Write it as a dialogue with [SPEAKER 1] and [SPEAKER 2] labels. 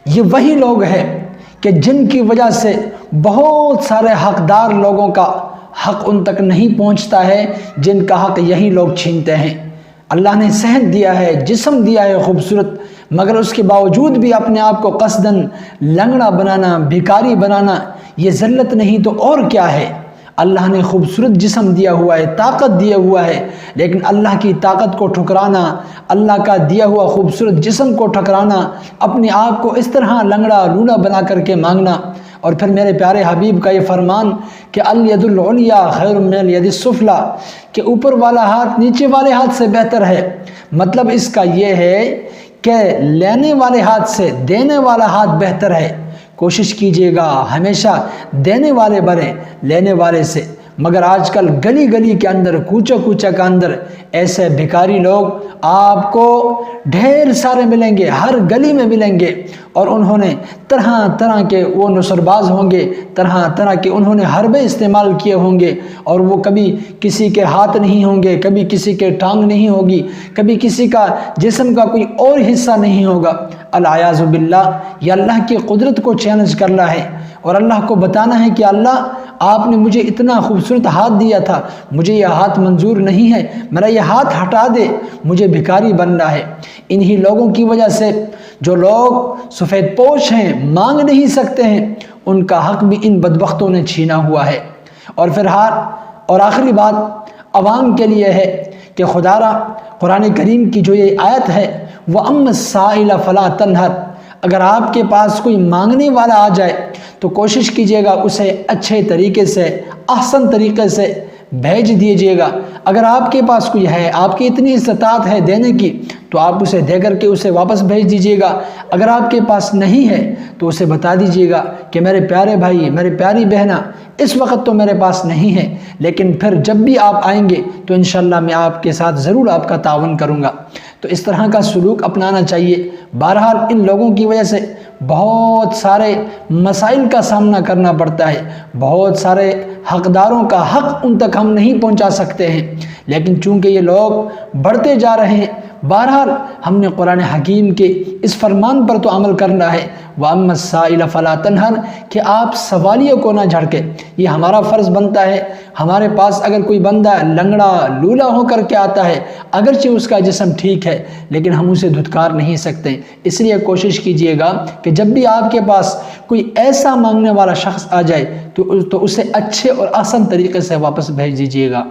[SPEAKER 1] یہ وہی لوگ ہیں کہ جن کی وجہ سے بہت سارے حقدار لوگوں کا حق ان تک نہیں پہنچتا ہے، جن کا حق یہی لوگ چھینتے ہیں۔ اللہ نے صحت دیا ہے، جسم دیا ہے خوبصورت، مگر اس کے باوجود بھی اپنے آپ کو قصداً لنگڑا بنانا، بھکاری بنانا، یہ ذلت نہیں تو اور کیا ہے؟ اللہ نے خوبصورت جسم دیا ہوا ہے، طاقت دیا ہوا ہے، لیکن اللہ کی طاقت کو ٹھکرانا، اللہ کا دیا ہوا خوبصورت جسم کو ٹھکرانا، اپنے آپ کو اس طرح لنگڑا لولا بنا کر کے مانگنا، اور پھر میرے پیارے حبیب کا یہ فرمان کہ الید العلیا خیر من الید السفلی، کہ اوپر والا ہاتھ نیچے والے ہاتھ سے بہتر ہے۔ مطلب اس کا یہ ہے کہ لینے والے ہاتھ سے دینے والا ہاتھ بہتر ہے۔ کوشش کیجیے گا ہمیشہ دینے والے بنے لینے والے سے، مگر آج کل گلی گلی کے اندر، کوچہ کوچہ کے اندر ایسے بھکاری لوگ آپ کو ڈھیر سارے ملیں گے، ہر گلی میں ملیں گے، اور انہوں نے طرح طرح کے وہ نصرباز ہوں گے، طرح طرح کے انہوں نے حربے استعمال کیے ہوں گے، اور وہ کبھی کسی کے ہاتھ نہیں ہوں گے، کبھی کسی کے ٹانگ نہیں ہوگی، کبھی کسی کا جسم کا کوئی اور حصہ نہیں ہوگا۔ العیاذ باللہ، یہ اللہ کی قدرت کو چیلنج کرنا ہے، اور اللہ کو بتانا ہے کہ اللہ آپ نے مجھے اتنا خوبصورت ہاتھ دیا تھا، مجھے یہ ہاتھ منظور نہیں ہے، میرا یہ ہاتھ ہٹا دے، مجھے بھکاری بننا ہے۔ انہی لوگوں کی وجہ سے جو لوگ سفید پوش ہیں، مانگ نہیں سکتے ہیں، ان کا حق بھی ان بدبختوں نے چھینا ہوا ہے۔ اور پھر اور آخری بات عوام کے لیے ہے کہ خدا را قرآن کریم کی جو یہ آیت ہے، وَأَمَّا السَّائِلَ فَلَا تَنْهَرْ، اگر آپ کے پاس کوئی مانگنے والا آ جائے تو کوشش کیجیے گا اسے اچھے طریقے سے، احسن طریقے سے بھیج دیجیے گا۔ اگر آپ کے پاس کوئی ہے، آپ کی اتنی استطاعت ہے دینے کی، تو آپ اسے دے کر کے اسے واپس بھیج دیجیے گا۔ اگر آپ کے پاس نہیں ہے تو اسے بتا دیجیے گا کہ میرے پیارے بھائی، میرے پیاری بہنہ، اس وقت تو میرے پاس نہیں ہے، لیکن پھر جب بھی آپ آئیں گے تو انشاءاللہ میں آپ کے ساتھ ضرور آپ کا تعاون کروں گا۔ تو اس طرح کا سلوک اپنانا چاہیے۔ بہرحال ان لوگوں کی وجہ سے بہت سارے مسائل کا سامنا کرنا پڑتا ہے، بہت سارے حقداروں کا حق ان تک ہم نہیں پہنچا سکتے ہیں، لیکن چونکہ یہ لوگ بڑھتے جا رہے ہیں، بہرحال ہم نے قرآن حکیم کے اس فرمان پر تو عمل کرنا ہے، وَأَمَّا السَّائِلَ فَلَا تَنْهَرْ، کہ آپ سوالیوں کو نہ جھڑکیں۔ یہ ہمارا فرض بنتا ہے۔ ہمارے پاس اگر کوئی بندہ لنگڑا لولا ہو کر کے آتا ہے، اگرچہ اس کا جسم ٹھیک ہے، لیکن ہم اسے دھتکار نہیں سکتے۔ اس لیے کوشش کیجیے گا کہ جب بھی آپ کے پاس کوئی ایسا مانگنے والا شخص آ جائے تو اسے اچھے اور آسان طریقے سے واپس بھیج دیجیے گا۔